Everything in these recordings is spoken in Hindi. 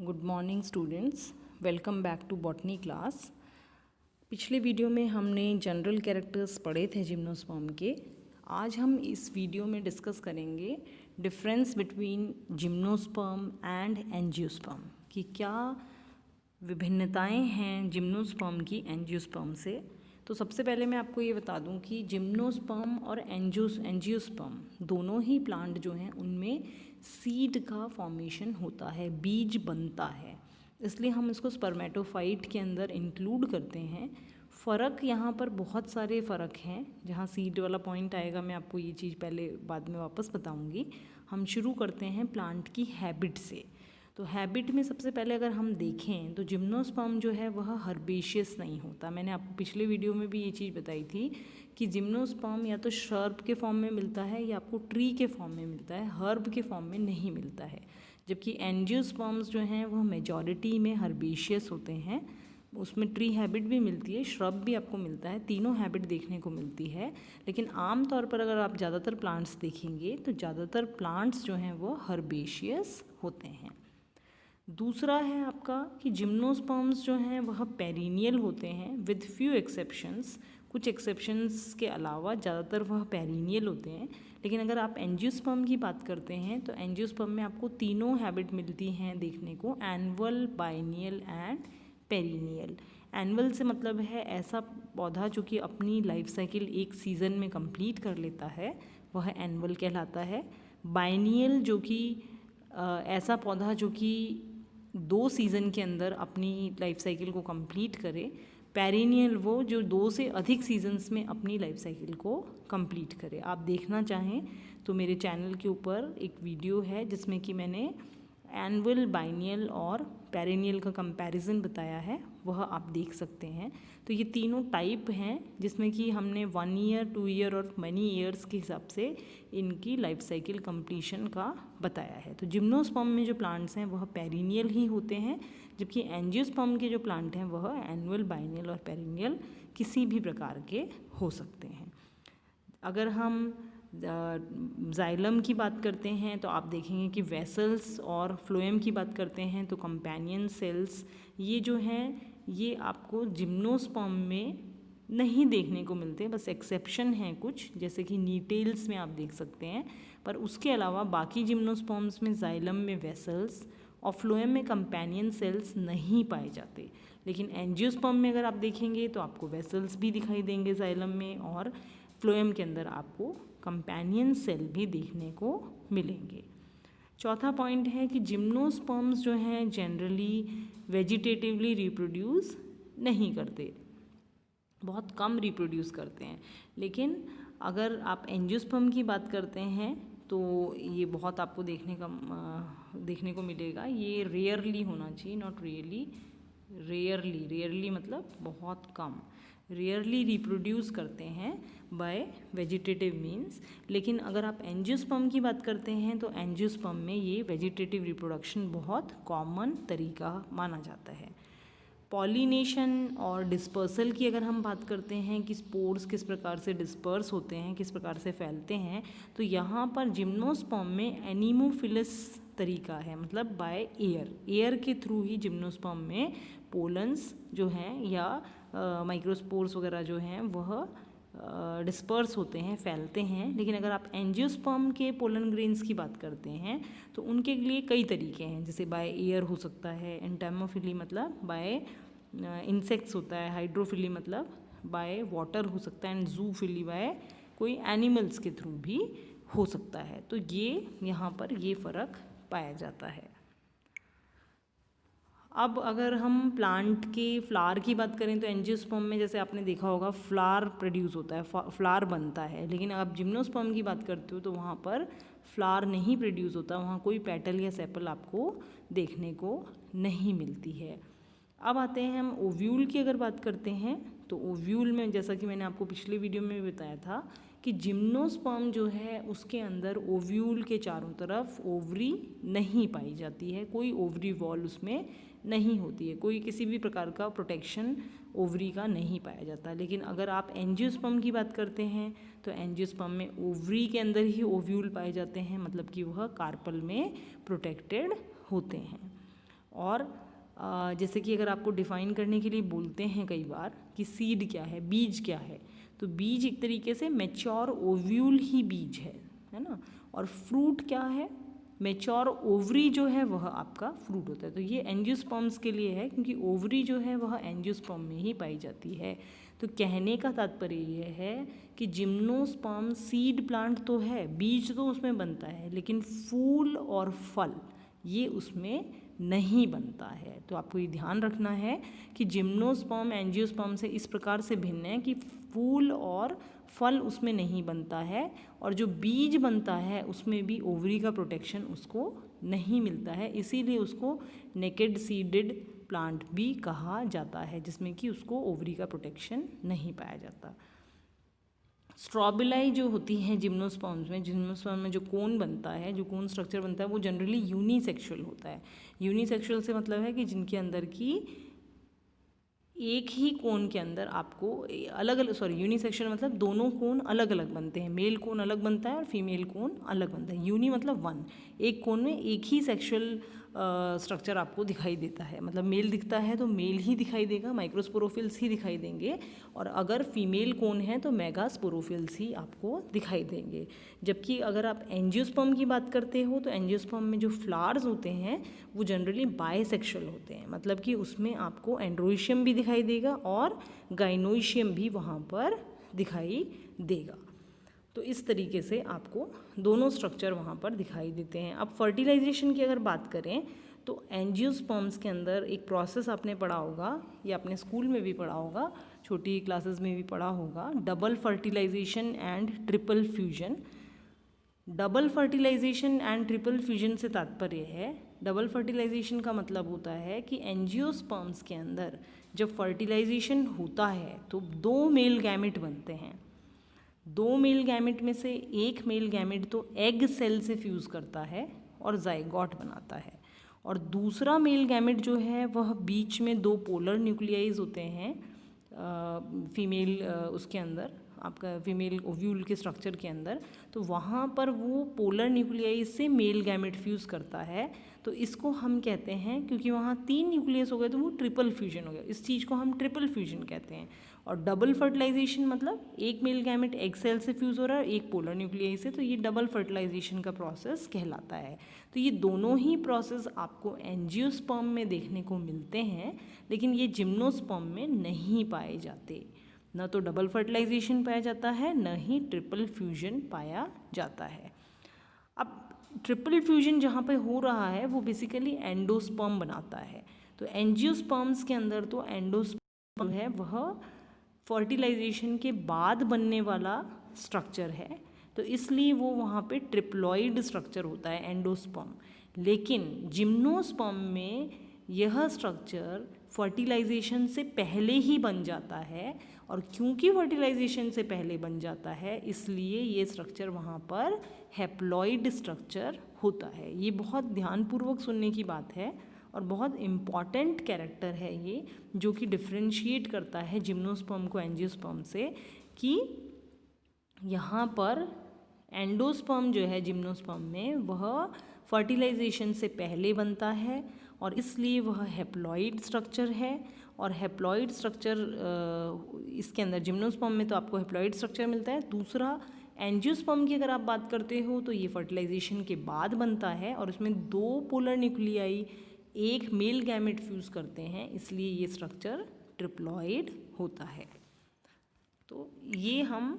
Good morning students, welcome back to botany class. पिछले वीडियो में हमने जनरल कैरेक्टर्स पढ़े थे जिम्नोस्पर्म के। आज हम इस वीडियो में डिस्कस करेंगे difference between gymnosperm and angiosperm कि क्या विभिन्नताएं हैं जिम्नोस्पर्म की एंजियोस्पर्म से। तो सबसे पहले मैं आपको ये बता दूं कि जिम्नोस्पर्म और एंजियोस्पर्म दोनों ही प्लांट जो हैं उनमें सीड का फॉर्मेशन होता है, बीज बनता है, इसलिए हम इसको स्पर्मेटोफाइट के अंदर इंक्लूड करते हैं। फ़र्क यहाँ पर बहुत सारे फ़र्क हैं। जहाँ सीड वाला पॉइंट आएगा मैं आपको ये चीज़ पहले बाद में वापस बताऊँगी। हम शुरू करते हैं प्लांट की हैबिट से। तो हैबिट में सबसे पहले अगर हम देखें तो जिम्नोस्पर्म जो है वह हर्बेशियस नहीं होता। मैंने आपको पिछले वीडियो में भी ये चीज़ बताई थी कि जिम्नोस्पर्म या तो श्रब के फॉर्म में मिलता है या आपको ट्री के फॉर्म में मिलता है, हर्ब के फॉर्म में नहीं मिलता है। जबकि एंजियोस्पर्म्स जो हैं वह मेजॉरिटी में हर्बेशियस होते हैं। उसमें ट्री हैबिट भी मिलती है, श्रब भी आपको मिलता है, तीनों हैबिट देखने को मिलती है। लेकिन आम तौर पर अगर आप ज़्यादातर प्लांट्स देखेंगे तो ज़्यादातर प्लांट्स जो हैं वो हर्बेशियस होते हैं। दूसरा है आपका कि जिम्नोस्पर्म्स जो हैं वह पेरिनियल होते हैं विद फ्यू एक्सेप्शंस। कुछ एक्सेप्शंस के अलावा ज़्यादातर वह पेरिनियल होते हैं। लेकिन अगर आप एंजियोस्पर्म की बात करते हैं तो एंजियोस्पर्म में आपको तीनों हैबिट मिलती हैं देखने को, annual, biennial and perennial. Annual से मतलब है ऐसा पौधा जो कि अपनी लाइफ साइकिल एक सीज़न में कंप्लीट कर लेता है, वह एनुअल कहलाता है। बाइनियल जो कि ऐसा पौधा जो कि 2 सीज़न के अंदर अपनी लाइफ साइकिल को कंप्लीट करे। पेरिनियल वो जो 2 से अधिक सीजन्स में अपनी लाइफ साइकिल को कंप्लीट करे। आप देखना चाहें तो मेरे चैनल के ऊपर एक वीडियो है जिसमें कि मैंने एनुअल, बाइनियल और पेरिनियल का कंपैरिजन बताया है, वह आप देख सकते हैं। तो ये तीनों टाइप हैं जिसमें कि हमने 1 ईयर, 2 ईयर और मनी ईयर्स के हिसाब से इनकी लाइफ साइकिल कंप्लीशन का बताया है। तो जिम्नोस्पर्म में जो प्लांट्स हैं वह पेरिनियल ही होते हैं, जबकि एंजियोस्पर्म के जो प्लांट हैं वह एनुअल, बाइनियल और पेरिनियल किसी भी प्रकार के हो सकते हैं। अगर हम जाइलम की बात करते हैं तो आप देखेंगे कि वेसल्स और फ्लोएम की बात करते हैं तो कंपेनियन सेल्स ये जो हैं ये आपको जिम्नोस्पर्म में नहीं देखने को मिलते, बस एक्सेप्शन हैं कुछ, जैसे कि नीटेल्स में आप देख सकते हैं। पर उसके अलावा बाकी जिम्नोस्पर्म्स में जाइलम में वेसल्स और फ्लोएम में कंपेनियन सेल्स नहीं पाए जाते। लेकिन एंजियोस्पर्म में अगर आप देखेंगे तो आपको वेसल्स भी दिखाई देंगे जाइलम में, और फ्लोएम के अंदर आपको कंपेनियन सेल भी देखने को मिलेंगे। चौथा पॉइंट है कि जिम्नोस्पर्म्स जो हैं जनरली वेजिटेटिवली रिप्रोड्यूस नहीं करते, बहुत कम रिप्रोड्यूस करते हैं। लेकिन अगर आप एंजियोस्पर्म की बात करते हैं तो ये बहुत आपको देखने को मिलेगा। ये रेयरली होना चाहिए, नॉट रियली, रेयरली मतलब बहुत कम, रेयरली रिप्रोड्यूस करते हैं बाय वेजिटेटिव मीन्स। लेकिन अगर आप एंजियोस्पर्म की बात करते हैं तो एंजियोस्पर्म में ये वेजिटेटिव रिप्रोडक्शन बहुत कॉमन तरीका माना जाता है। पॉलिनेशन और डिस्पर्सल की अगर हम बात करते हैं कि स्पोर्स किस प्रकार से डिस्पर्स होते हैं, किस प्रकार से फैलते हैं, तो यहाँ पर जिम्नोस्पर्म में एनीमोफिलस तरीका है, मतलब बाय एयर के थ्रू ही जिम्नोस्पर्म में पोलन्स जो हैं या माइक्रोस्पोर्स वगैरह जो हैं वह डिस्पर्स होते हैं, फैलते हैं। लेकिन अगर आप एंजियोस्पर्म के पोलन ग्रेन्स की बात करते हैं तो उनके लिए कई तरीके हैं, जैसे बाय एयर हो सकता है, एंटामोफिली मतलब बाय इंसेक्ट्स होता है, हाइड्रोफिली मतलब बाय वाटर हो सकता है, एंड जूफिली बाय कोई एनिमल्स के थ्रू भी हो सकता है। तो ये यहाँ पर ये फ़र्क पाया जाता है। अब अगर हम प्लांट के फ्लावर की बात करें तो एंजियोस्पर्म में जैसे आपने देखा होगा फ्लावर प्रोड्यूस होता है, फ्लावर बनता है। लेकिन आप जिम्नोस्पर्म की बात करते हो तो वहाँ पर फ्लावर नहीं प्रोड्यूस होता, वहाँ कोई पेटल या सेपल आपको देखने को नहीं मिलती है। अब आते हैं हम ओव्यूल की अगर बात करते हैं तो ओव्यूल में जैसा कि मैंने आपको पिछले वीडियो में भी बताया था कि जिम्नोस्पर्म जो है उसके अंदर ओव्यूल के चारों तरफ ओवरी नहीं पाई जाती है, कोई ओवरी वॉल उसमें नहीं होती है, कोई किसी भी प्रकार का प्रोटेक्शन ओवरी का नहीं पाया जाता। लेकिन अगर आप एंजियोस्पर्म की बात करते हैं तो एंजियोस्पर्म में ओवरी के अंदर ही ओव्यूल पाए जाते हैं, मतलब कि वह कार्पल में प्रोटेक्टेड होते हैं। और जैसे कि अगर आपको डिफ़ाइन करने के लिए बोलते हैं कई बार कि सीड क्या है, बीज क्या है, तो बीज एक तरीके से मैच्योर ओव्यूल ही बीज है ना। और फ्रूट क्या है, मैच्योर ओवरी जो है वह आपका फ्रूट होता है। तो ये एंजियोस्पर्म्स के लिए है, क्योंकि ओवरी जो है वह एंजियोस्पर्म में ही पाई जाती है। तो कहने का तात्पर्य यह है कि जिम्नोस्पर्म सीड प्लांट तो है, बीज तो उसमें बनता है, लेकिन फूल और फल ये उसमें नहीं बनता है। तो आपको ये ध्यान रखना है कि जिम्नोस्पर्म एंजियोस्पर्म से इस प्रकार से भिन्न है कि फूल और फल उसमें नहीं बनता है, और जो बीज बनता है उसमें भी ओवरी का प्रोटेक्शन उसको नहीं मिलता है, इसीलिए उसको नेकेड सीडेड प्लांट भी कहा जाता है, जिसमें कि उसको ओवरी का प्रोटेक्शन नहीं पाया जाता। स्ट्रॉबिलाई जो होती हैं जिम्नोस्पर्म में जो कोन बनता है, जो कोन स्ट्रक्चर बनता है, वो जनरली यूनिसेक्सुअल होता है। यूनिसेक्सुअल से मतलब है कि जिनके अंदर की एक ही कोन के अंदर आपको यूनिसेक्सुअल मतलब दोनों कोन अलग अलग बनते हैं, मेल कोन अलग बनता है और फीमेल कोन अलग बनता है। यूनि मतलब वन, एक कोन में एक ही सेक्सुअल स्ट्रक्चर आपको दिखाई देता है, मतलब मेल दिखता है तो मेल ही दिखाई देगा, माइक्रोस्पोरोफिल्स ही दिखाई देंगे, और अगर फीमेल कोन है तो मेगास्पोरोफिल्स ही आपको दिखाई देंगे। जबकि अगर आप एंजियोस्पर्म की बात करते हो तो एंजियोस्पर्म में जो फ्लावर्स होते हैं वो जनरली बायसेक्सुअल होते हैं, मतलब कि उसमें आपको एंड्रोइशियम भी दिखाई देगा और गाइनोइशियम भी वहाँ पर दिखाई देगा। तो इस तरीके से आपको दोनों स्ट्रक्चर वहाँ पर दिखाई देते हैं। अब फर्टिलाइजेशन की अगर बात करें तो एंजियोस्पर्म्स के अंदर एक प्रोसेस आपने पढ़ा होगा, या अपने स्कूल में भी पढ़ा होगा, छोटी क्लासेस में भी पढ़ा होगा, double fertilization and triple fusion. Double fertilization and triple fusion से तात्पर्य है, डबल फर्टिलाइजेशन का मतलब होता है कि एंजियोस्पर्म्स के अंदर जब फर्टिलाइजेशन होता है तो दो मेल गैमेट बनते हैं। दो मेल गैमेट में से एक मेल गैमेट तो एग सेल से फ्यूज़ करता है और जाइगोट बनाता है, और दूसरा मेल गैमेट जो है वह बीच में दो पोलर न्यूक्लियाइज होते हैं फीमेल उसके अंदर, आपका फीमेल ओव्यूल के स्ट्रक्चर के अंदर, तो वहाँ पर वो पोलर न्यूक्लियाइज से मेल गैमेट फ्यूज़ करता है। तो इसको हम कहते हैं, क्योंकि वहाँ 3 न्यूक्लियस हो गए तो वो ट्रिपल फ्यूजन हो गया, इस चीज़ को हम ट्रिपल फ्यूजन कहते हैं। और डबल फर्टिलाइजेशन मतलब एक मेल गैमेट एग सेल से फ्यूज़ हो रहा है, एक पोलर न्यूक्लियाइज से, तो ये डबल फर्टिलाइजेशन का प्रोसेस कहलाता है। तो ये दोनों ही प्रोसेस आपको एंजियोस्पर्म में देखने को मिलते हैं, लेकिन ये जिम्नोस्पर्म में नहीं पाए जाते। न तो डबल फर्टिलाइजेशन पाया जाता है, न ही ट्रिपल फ्यूजन पाया जाता है। अब ट्रिपल फ्यूजन जहाँ पे हो रहा है वो बेसिकली एंडोस्पर्म बनाता है। तो एंजियोस्पर्म्स के अंदर तो एंडोस्पर्म है वह फर्टिलाइजेशन के बाद बनने वाला स्ट्रक्चर है, तो इसलिए वो वहाँ पे ट्रिप्लॉइड स्ट्रक्चर होता है एंडोस्पर्म। लेकिन जिम्नोस्पर्म में यह स्ट्रक्चर फर्टिलाइजेशन से पहले ही बन जाता है, और क्योंकि फर्टिलाइजेशन से पहले बन जाता है इसलिए ये स्ट्रक्चर वहाँ पर हैप्लॉइड स्ट्रक्चर होता है। ये बहुत ध्यानपूर्वक सुनने की बात है और बहुत इम्पॉर्टेंट कैरेक्टर है ये, जो कि डिफ्रेंशिएट करता है जिम्नोस्पर्म को एंजियोस्पर्म से, कि यहाँ पर एंडोस्पर्म जो है जिम्नोस्पर्म में वह फर्टिलाइजेशन से पहले बनता है और इसलिए वह हैप्लॉइड स्ट्रक्चर है। और हैप्लॉइड स्ट्रक्चर इसके अंदर जिम्नोस्पर्म में तो आपको हैप्लॉइड स्ट्रक्चर मिलता है। दूसरा एंजियोस्पर्म की अगर आप बात करते हो तो ये फर्टिलाइजेशन के बाद बनता है और उसमें दो पोलर न्यूक्लियाई एक मेल गैमेट फ्यूज़ करते हैं, इसलिए ये स्ट्रक्चर ट्रिप्लॉइड होता है। तो ये हम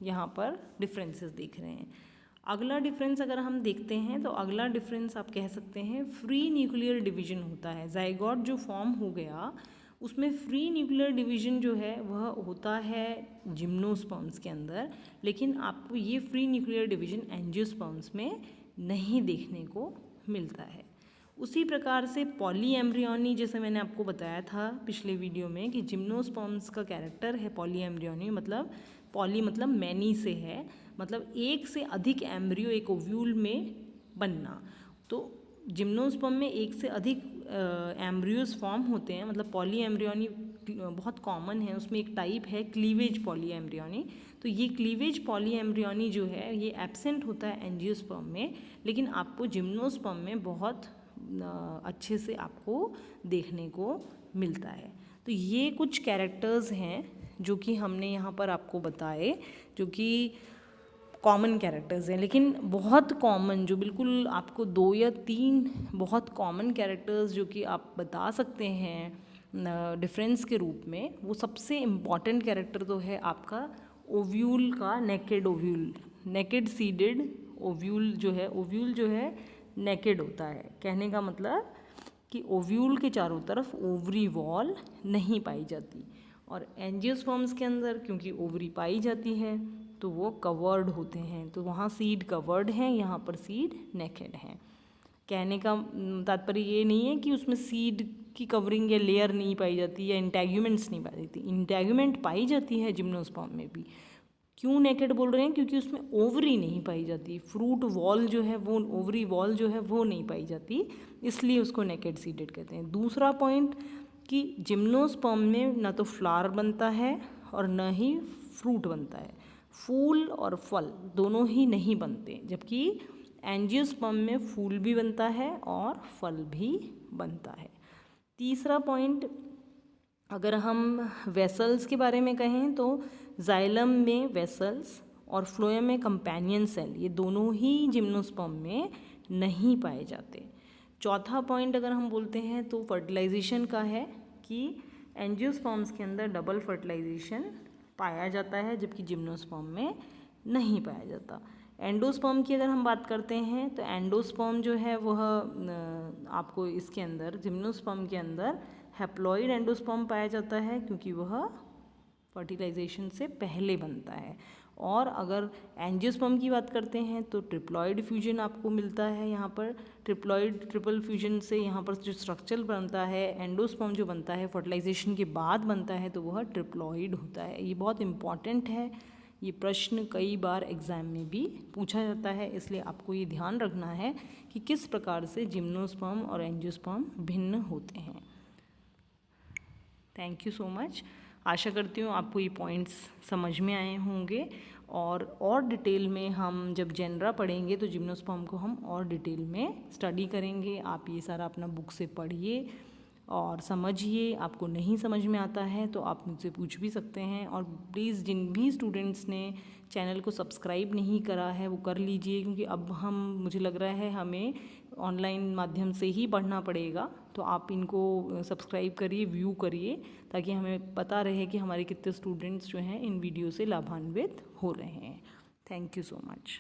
यहाँ पर डिफरेंसेस देख रहे हैं। अगला डिफरेंस अगर हम देखते हैं तो अगला डिफरेंस आप कह सकते हैं फ्री न्यूक्लियर डिवीजन होता है। जाइगोट जो फॉर्म हो गया उसमें फ्री न्यूक्लियर डिवीजन जो है वह होता है जिम्नोस्पर्म्स के अंदर, लेकिन आपको ये फ्री न्यूक्लियर डिवीजन एंजियोस्पर्म्स में नहीं देखने को मिलता है। उसी प्रकार से पॉलीएम्ब्रियोनी, जैसे मैंने आपको बताया था पिछले वीडियो में कि जिम्नोस्पर्म्स का कैरेक्टर है पॉलीएम्ब्रियोनी, मतलब पॉली मतलब मैनी से है, मतलब एक से अधिक एम्ब्रियो एक ओव्यूल में बनना। तो जिम्नोस्पर्म में एक से अधिक एम्ब्रियोज फॉर्म होते हैं, मतलब पॉलीएम्ब्रियोनी बहुत कॉमन है। उसमें एक टाइप है क्लीवेज पॉलीएम्ब्रियोनी। तो ये क्लीवेज पॉलीएम्ब्रियोनी जो है ये एब्सेंट होता है एंजियोस्पर्म में, लेकिन आपको जिम्नोस्पर्म में बहुत अच्छे से आपको देखने को मिलता है। तो ये कुछ कैरेक्टर्स हैं जो कि हमने यहाँ पर आपको बताए, जो कि कॉमन कैरेक्टर्स हैं, लेकिन बहुत कॉमन जो बिल्कुल आपको 2 या 3 बहुत कॉमन कैरेक्टर्स जो कि आप बता सकते हैं डिफरेंस के रूप में, वो सबसे इम्पॉर्टेंट कैरेक्टर तो है आपका ओव्यूल का naked ovule. Naked seeded ovule जो है नेकेड होता है। कहने का मतलब कि ओव्यूल के चारों तरफ ओवरी वॉल नहीं पाई जाती, और एंजियोस्पर्म्स के अंदर क्योंकि ओवरी पाई जाती है तो वो कवर्ड होते हैं। तो वहाँ सीड कवर्ड हैं, यहाँ पर सीड नेकेड हैं। कहने का तात्पर्य ये नहीं है कि उसमें सीड की कवरिंग या लेयर नहीं पाई जाती या इंटैग्यूमेंट्स नहीं पाई जाती। इंटैग्यूमेंट पाई जाती है जिम्नोस्पर्म में भी। क्यों नेकेड बोल रहे हैं? क्योंकि उसमें ओवरी नहीं पाई जाती, फ्रूट वॉल जो है वो, ओवरी वॉल जो है वो नहीं पाई जाती, इसलिए उसको नेकेड सीडेड कहते हैं। दूसरा पॉइंट कि जिम्नोस्पर्म में ना तो फ्लावर बनता है और न ही फ्रूट बनता है, फूल और फल दोनों ही नहीं बनते, जबकि एंजियोस्पर्म में फूल भी बनता है और फल भी बनता है। तीसरा पॉइंट, अगर हम वेसल्स के बारे में कहें तो जाइलम में वेसल्स और फ्लोएम में कंपेनियन सेल, ये दोनों ही जिम्नोस्पर्म में नहीं पाए जाते। चौथा पॉइंट अगर हम बोलते हैं तो फर्टिलाइजेशन का है कि एंजियोस्पर्म्स के अंदर डबल फर्टिलाइजेशन पाया जाता है, जबकि जिम्नोस्पर्म में नहीं पाया जाता। एंडोस्पर्म की अगर हम बात करते हैं तो एंडोस्पर्म जो है वह आपको इसके अंदर जिम्नोस्पर्म के अंदर हैप्लॉइड एंडोस्पर्म पाया जाता है, क्योंकि वह फर्टिलाइजेशन से पहले बनता है। और अगर एंजियोस्पर्म की बात करते हैं तो ट्रिप्लॉइड फ्यूजन आपको मिलता है यहाँ पर। ट्रिपल फ्यूजन से यहाँ पर जो स्ट्रक्चर बनता है, एंडोस्पर्म जो बनता है फर्टिलाइजेशन के बाद बनता है, तो वह ट्रिप्लॉइड होता है। ये बहुत इम्पॉर्टेंट है, ये प्रश्न कई बार एग्ज़ाम में भी पूछा जाता है, इसलिए आपको ये ध्यान रखना है कि किस प्रकार से जिम्नोस्पर्म और एंजियोस्पर्म भिन्न होते हैं। Thank you so much. आशा करती हूँ आपको ये पॉइंट्स समझ में आए होंगे, और डिटेल में हम जब जेनरा पढ़ेंगे तो जिम्नोस्पर्म को हम और डिटेल में स्टडी करेंगे। आप ये सारा अपना बुक से पढ़िए और समझिए। आपको नहीं समझ में आता है तो आप मुझसे पूछ भी सकते हैं। और प्लीज़ जिन भी स्टूडेंट्स ने चैनल को सब्सक्राइब नहीं करा है वो कर लीजिए, क्योंकि अब मुझे लग रहा है हमें ऑनलाइन माध्यम से ही पढ़ना पड़ेगा। तो आप इनको सब्सक्राइब करिए, व्यू करिए, ताकि हमें पता रहे कि हमारे कितने स्टूडेंट्स जो हैं इन वीडियो से लाभान्वित हो रहे हैं। Thank you so much.